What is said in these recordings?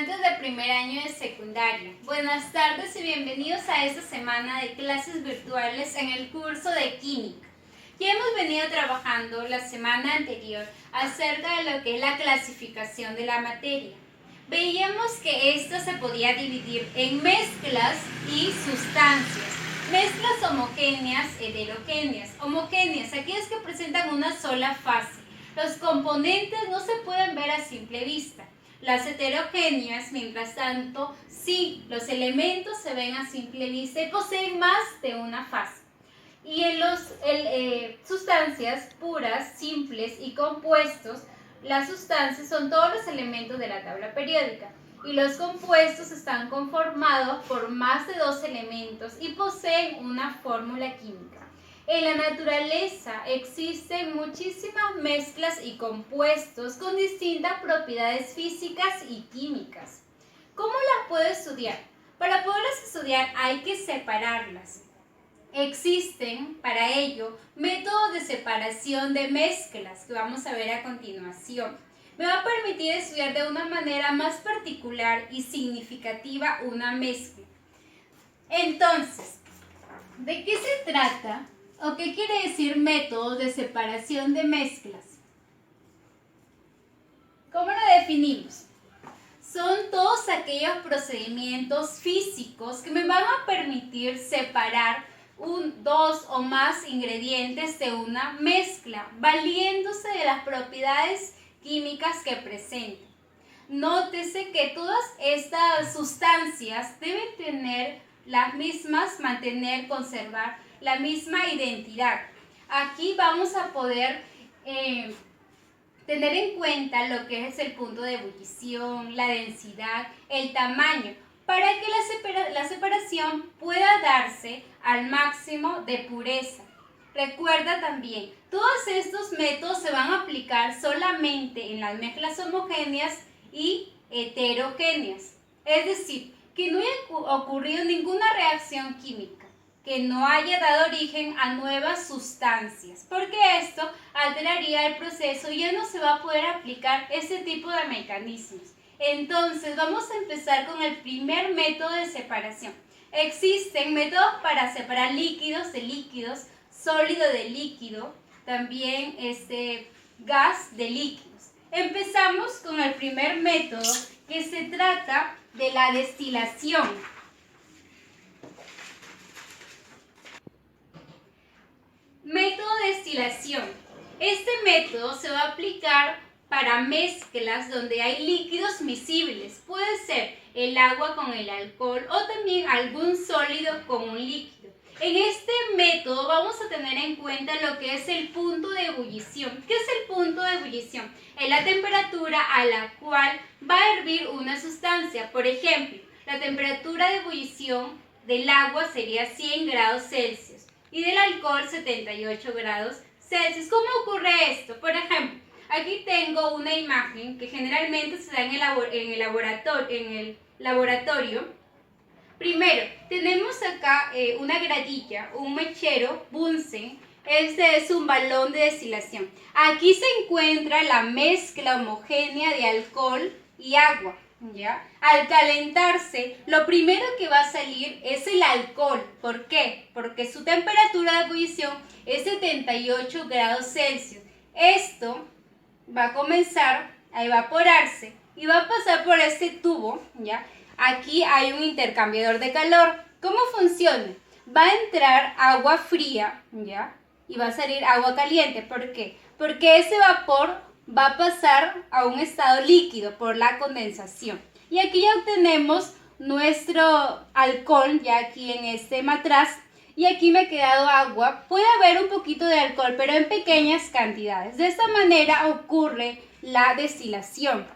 estudiantes de primer año de secundaria. Buenas tardes y bienvenidos a esta semana de clases virtuales en el curso de Química. Ya hemos venido trabajando la semana anterior acerca de lo que es la clasificación de la materia. Veíamos que esto se podía dividir en mezclas y sustancias. Mezclas homogéneas, heterogéneas. Homogéneas, aquellas que presentan una sola fase. Los componentes no se pueden ver a simple vista. Las heterogéneas, mientras tanto, sí, los elementos se ven a simple vista y poseen más de una fase. Y en las sustancias puras, simples y compuestos, las sustancias son todos los elementos de la tabla periódica y los compuestos están conformados por más de 2 elementos y poseen una fórmula química. En la naturaleza existen muchísimas mezclas y compuestos con distintas propiedades físicas y químicas. ¿Cómo las puedo estudiar? Para poderlas estudiar hay que separarlas. Existen para ello métodos de separación de mezclas que vamos a ver a continuación. Me va a permitir estudiar de una manera más particular y significativa una mezcla. Entonces, ¿de qué se trata? ¿O qué quiere decir método de separación de mezclas? ¿Cómo lo definimos? Son todos aquellos procedimientos físicos que me van a permitir separar 2 o más ingredientes de una mezcla, valiéndose de las propiedades químicas que presentan. Nótese que todas estas sustancias deben tener las mismas, conservar la misma identidad. Aquí vamos a poder tener en cuenta lo que es el punto de ebullición, la densidad, el tamaño, para que la separación pueda darse al máximo de pureza. Recuerda también, todos estos métodos se van a aplicar solamente en las mezclas homogéneas y heterogéneas. Es decir, que no haya ocurrido ninguna reacción química que no haya dado origen a nuevas sustancias, porque esto alteraría el proceso y ya no se va a poder aplicar ese tipo de mecanismos. Entonces vamos a empezar con el primer método de separación. Existen métodos para separar líquidos de líquidos, sólido de líquido, también gas de líquidos. Empezamos con el primer método, que se trata de la destilación. Método de destilación. Este método se va a aplicar para mezclas donde hay líquidos miscibles. Puede ser el agua con el alcohol o también algún sólido con un líquido. En este método vamos a tener en cuenta lo que es el punto de ebullición. ¿Qué es el punto de ebullición? Es la temperatura a la cual va a hervir una sustancia. Por ejemplo, la temperatura de ebullición del agua sería 100 grados Celsius y del alcohol 78 grados Celsius. ¿Cómo ocurre esto? Por ejemplo, aquí tengo una imagen que generalmente se da en el laboratorio. Primero, tenemos acá una gradilla, un mechero Bunsen. Este es un balón de destilación. Aquí se encuentra la mezcla homogénea de alcohol y agua, ¿ya? Al calentarse, lo primero que va a salir es el alcohol. ¿Por qué? Porque su temperatura de ebullición es 78 grados Celsius. Esto va a comenzar a evaporarse y va a pasar por este tubo, ¿ya? Aquí hay un intercambiador de calor. ¿Cómo funciona? Va a entrar agua fría, ¿ya? Y va a salir agua caliente. ¿Por qué? Porque ese vapor va a pasar a un estado líquido por la condensación. Y aquí ya obtenemos nuestro alcohol, ya aquí en este matraz. Y aquí me ha quedado agua. Puede haber un poquito de alcohol, pero en pequeñas cantidades. De esta manera ocurre la destilación.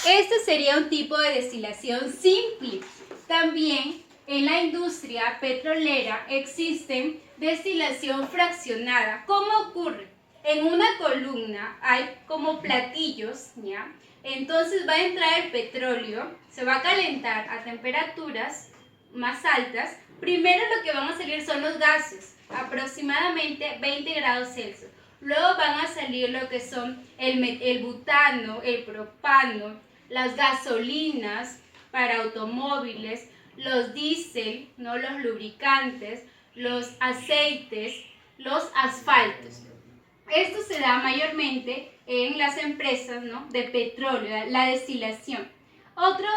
Este sería un tipo de destilación simple. También en la industria petrolera existen destilación fraccionada. ¿Cómo ocurre? En una columna hay como platillos, ¿ya? Entonces va a entrar el petróleo, se va a calentar a temperaturas más altas. Primero lo que van a salir son los gases, aproximadamente 20 grados Celsius. Luego van a salir lo que son el butano, el propano, las gasolinas para automóviles, los diésel, ¿no? Los lubricantes, los aceites, los asfaltos. Esto se da mayormente en las empresas, ¿no? De petróleo, la destilación. Otra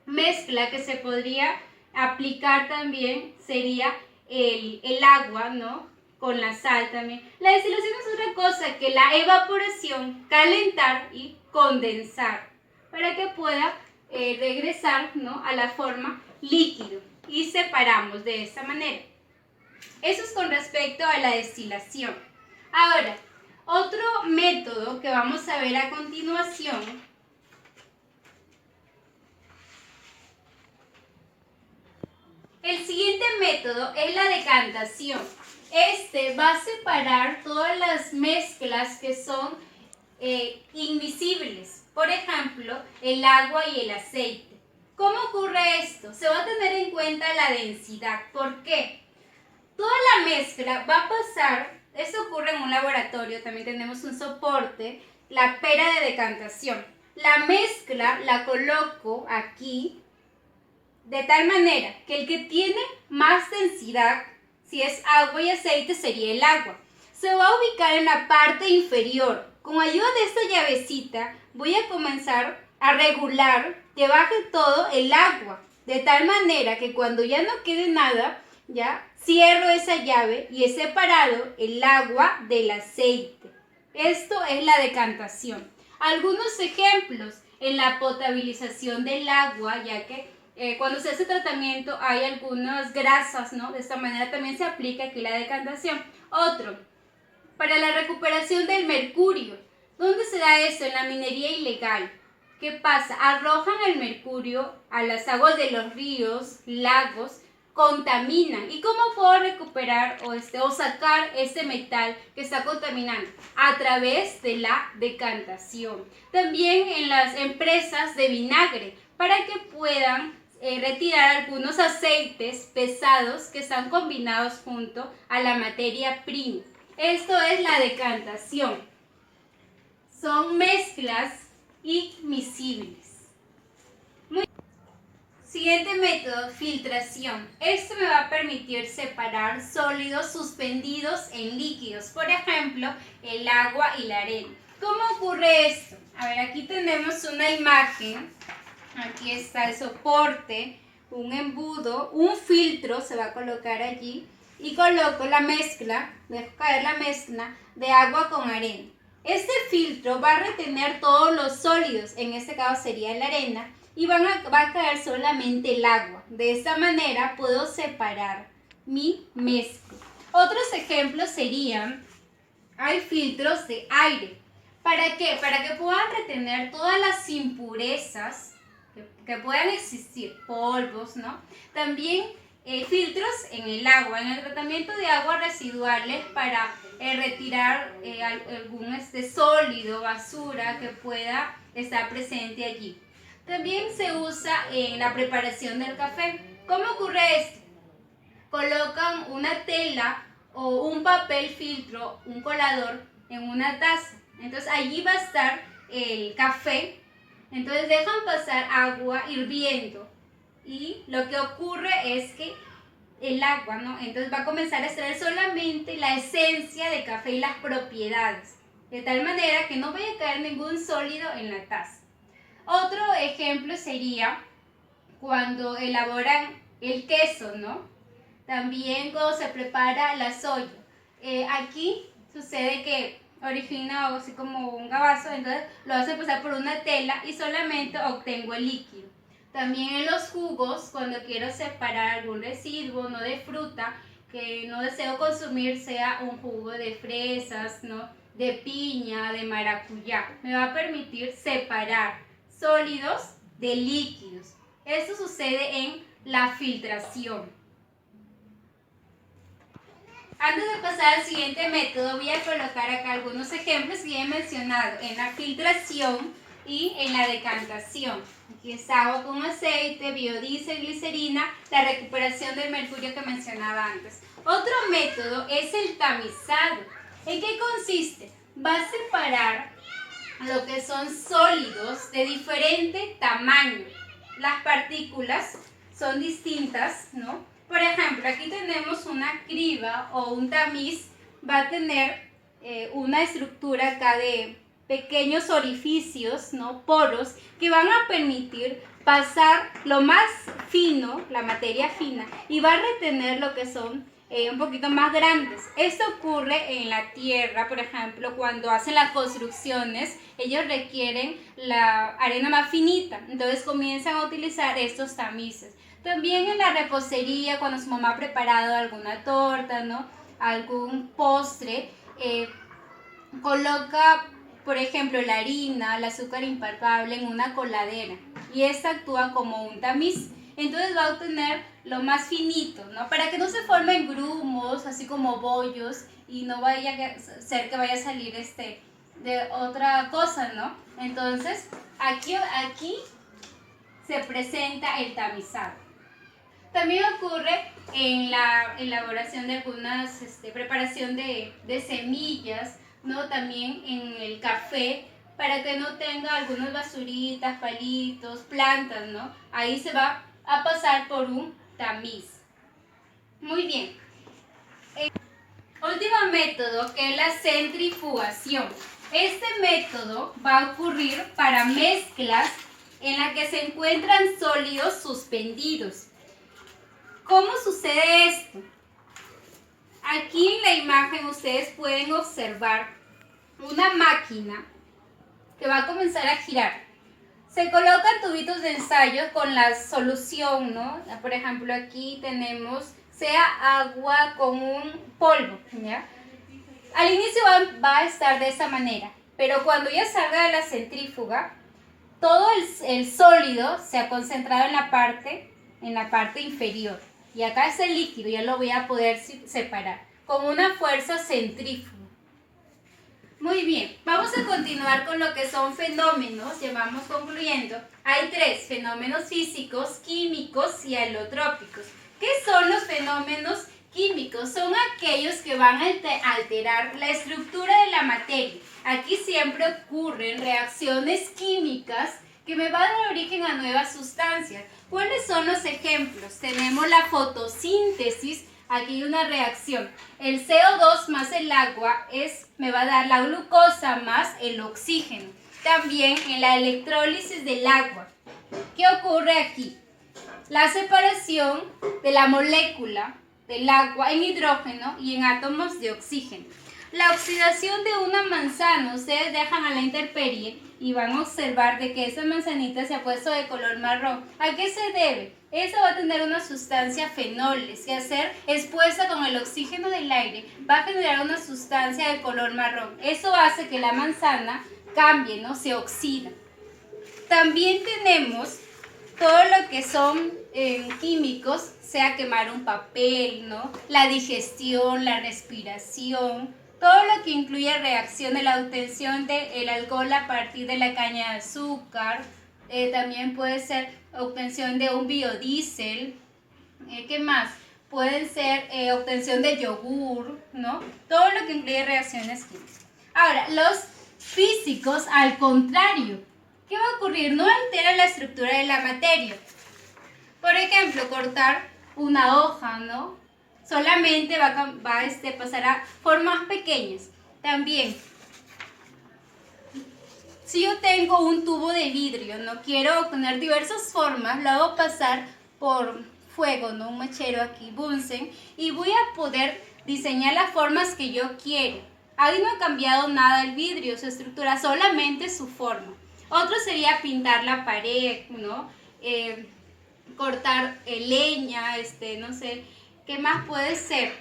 mezcla que se podría aplicar también sería el agua, ¿no? Con la sal también. La destilación es otra cosa que la evaporación, calentar y condensar para que pueda regresar, ¿no? A la forma líquido y separamos de esta manera. Eso es con respecto a la destilación. Ahora, otro método que vamos a ver a continuación el siguiente método es la decantación. Este va a separar todas las mezclas que son invisibles. Por ejemplo, el agua y el aceite. ¿Cómo ocurre esto? Se va a tener en cuenta la densidad. ¿Por qué? Toda la mezcla va a pasar, esto ocurre en un laboratorio, también tenemos un soporte, la pera de decantación. La mezcla la coloco aquí de tal manera que el que tiene más densidad, si es agua y aceite, sería el agua. Se va a ubicar en la parte inferior. Con ayuda de esta llavecita voy a comenzar a regular que baje todo el agua, de tal manera que cuando ya no quede nada, ya cierro esa llave y he separado el agua del aceite. Esto es la decantación. Algunos ejemplos en la potabilización del agua, ya que cuando se hace tratamiento hay algunas grasas, ¿no? De esta manera también se aplica aquí la decantación. Otro, para la recuperación del mercurio. ¿Dónde se da eso? En la minería ilegal. ¿Qué pasa? Arrojan el mercurio a las aguas de los ríos, lagos, contaminan. ¿Y cómo puedo recuperar o sacar ese metal que está contaminando? A través de la decantación. También en las empresas de vinagre, para que puedan retirar algunos aceites pesados que están combinados junto a la materia prima. Esto es la decantación. Son mezclas inmiscibles. Siguiente método, filtración. Esto me va a permitir separar sólidos suspendidos en líquidos, por ejemplo, el agua y la arena. ¿Cómo ocurre esto? A ver, aquí tenemos una imagen. Aquí está el soporte, un embudo, un filtro se va a colocar allí y coloco la mezcla, dejo caer la mezcla de agua con arena. Este filtro va a retener todos los sólidos, en este caso sería la arena, y va a caer solamente el agua. De esta manera puedo separar mi mezcla. Otros ejemplos serían, hay filtros de aire. ¿Para qué? Para que puedan retener todas las impurezas que puedan existir, polvos, ¿no? También filtros en el agua, en el tratamiento de aguas residuales para retirar algún sólido, basura que pueda estar presente allí. También se usa en la preparación del café. ¿Cómo ocurre esto? Colocan una tela o un papel filtro, un colador en una taza. Entonces allí va a estar el café. Entonces dejan pasar agua hirviendo y lo que ocurre es que el agua, ¿no? Entonces va a comenzar a extraer solamente la esencia de café y las propiedades, de tal manera que no vaya a caer ningún sólido en la taza. Otro ejemplo sería cuando elaboran el queso, ¿no? También cuando se prepara la soya. Aquí sucede que origina así como un gabazo, entonces lo hacen pasar por una tela y solamente obtengo el líquido. También en los jugos, cuando quiero separar algún residuo, no de fruta, que no deseo consumir, sea un jugo de fresas, ¿no? De piña, de maracuyá, me va a permitir separar sólidos de líquidos. Esto sucede en la filtración. Antes de pasar al siguiente método, voy a colocar acá algunos ejemplos que he mencionado en la filtración y en la decantación. Aquí está agua con aceite, biodiesel, glicerina, la recuperación del mercurio que mencionaba antes. Otro método es el tamizado. ¿En qué consiste? Va a separar lo que son sólidos de diferente tamaño. Las partículas son distintas, ¿no? Por ejemplo, aquí tenemos una criba o un tamiz, va a tener una estructura acá de pequeños orificios, ¿no? Poros, que van a permitir pasar lo más fino, la materia fina, y va a retener lo que son un poquito más grandes. Esto ocurre en la tierra, por ejemplo, cuando hacen las construcciones, ellos requieren la arena más finita, entonces comienzan a utilizar estos tamices. También en la repostería, cuando su mamá ha preparado alguna torta, ¿no? Algún postre, coloca, por ejemplo, la harina, el azúcar impalpable en una coladera y esta actúa como un tamiz. Entonces va a obtener lo más finito, ¿no? Para que no se formen grumos, así como bollos, y no vaya a ser que vaya a salir de otra cosa, ¿no? Entonces, aquí se presenta el tamizado. También ocurre en la elaboración de algunas, preparación de semillas, ¿no? También en el café, para que no tenga algunas basuritas, palitos, plantas, ¿no? Ahí se va a pasar por un tamiz. Muy bien. El último método, que es la centrifugación. Este método va a ocurrir para mezclas en las que se encuentran sólidos suspendidos. ¿Cómo sucede esto? Aquí en la imagen ustedes pueden observar una máquina que va a comenzar a girar. Se colocan tubitos de ensayo con la solución, ¿no? Por ejemplo, aquí tenemos, sea agua con un polvo, ¿ya? Al inicio va a estar de esa manera, pero cuando ya salga de la centrífuga, todo el sólido se ha concentrado en la parte inferior. Y acá es el líquido, ya lo voy a poder separar con una fuerza centrífuga. Muy bien, vamos a continuar con lo que son fenómenos, ya vamos concluyendo. Hay 3, fenómenos físicos, químicos y alotrópicos. ¿Qué son los fenómenos químicos? Son aquellos que van a alterar la estructura de la materia. Aquí siempre ocurren reacciones químicas que me van a dar origen a nuevas sustancias. ¿Cuáles son los ejemplos? Tenemos la fotosíntesis. Aquí hay una reacción. El CO2 más el agua me va a dar la glucosa más el oxígeno. También en la electrólisis del agua. ¿Qué ocurre aquí? La separación de la molécula del agua en hidrógeno y en átomos de oxígeno. La oxidación de una manzana, ustedes dejan a la intemperie y van a observar de que esa manzanita se ha puesto de color marrón. ¿A qué se debe? Esa va a tener una sustancia fenoles que al ser expuesta con el oxígeno del aire va a generar una sustancia de color marrón. Eso hace que la manzana cambie, ¿no? Se oxida. También tenemos todo lo que son químicos, sea quemar un papel, ¿no? La digestión, la respiración, todo lo que incluye reacción de la obtención del alcohol a partir de la caña de azúcar, también puede ser obtención de un biodiesel, ¿qué más? Pueden ser obtención de yogur, ¿no? Todo lo que incluye reacciones químicas. Ahora, los físicos, al contrario, ¿qué va a ocurrir? No altera la estructura de la materia. Por ejemplo, cortar una hoja, ¿no? Solamente va a pasar a formas pequeñas. También, si yo tengo un tubo de vidrio, no quiero obtener diversas formas, lo hago pasar por fuego, ¿no? Un mechero aquí, Bunsen, y voy a poder diseñar las formas que yo quiero. Ahí no ha cambiado nada el vidrio, su estructura, solamente su forma. Otro sería pintar la pared, ¿no? Cortar leña, no sé, ¿qué más puede ser?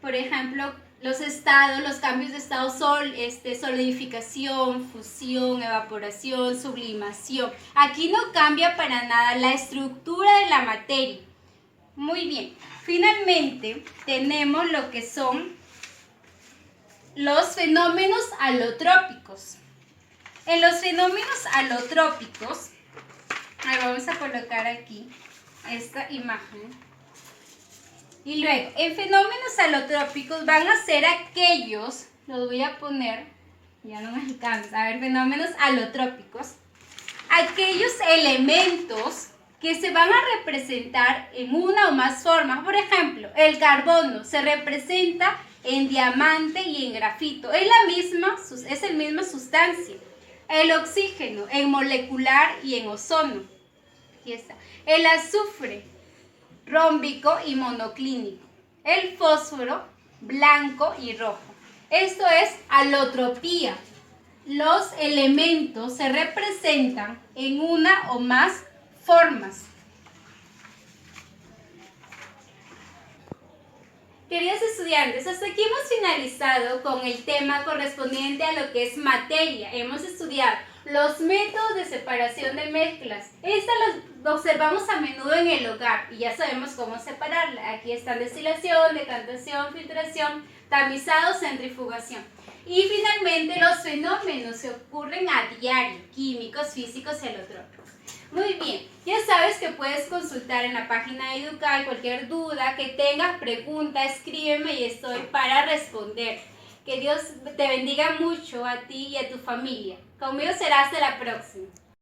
Por ejemplo, los estados, los cambios de estado solidificación, fusión, evaporación, sublimación. Aquí no cambia para nada la estructura de la materia. Muy bien, finalmente tenemos lo que son los fenómenos alotrópicos. En los fenómenos alotrópicos, vamos a colocar aquí esta imagen. Y luego, en fenómenos alotrópicos van a ser aquellos, los voy a poner ya no me alcanza. A ver, fenómenos alotrópicos. Aquellos elementos que se van a representar en una o más formas. Por ejemplo, el carbono se representa en diamante y en grafito. Es la misma sustancia. El oxígeno en molecular y en ozono. Aquí está. El azufre rómbico y monoclínico. El fósforo blanco y rojo. Esto es alotropía. Los elementos se representan en una o más formas. Queridos estudiantes, hasta aquí hemos finalizado con el tema correspondiente a lo que es materia. Hemos estudiado los métodos de separación de mezclas. Esta los observamos a menudo en el hogar y ya sabemos cómo separarla. Aquí están destilación, decantación, filtración, tamizado, centrifugación. Y finalmente los fenómenos que ocurren a diario, químicos, físicos y alotrópicos. Muy bien, ya sabes que puedes consultar en la página de Educal cualquier duda que tengas, pregunta, escríbeme y estoy para responder. Que Dios te bendiga mucho a ti y a tu familia. Conmigo será hasta la próxima.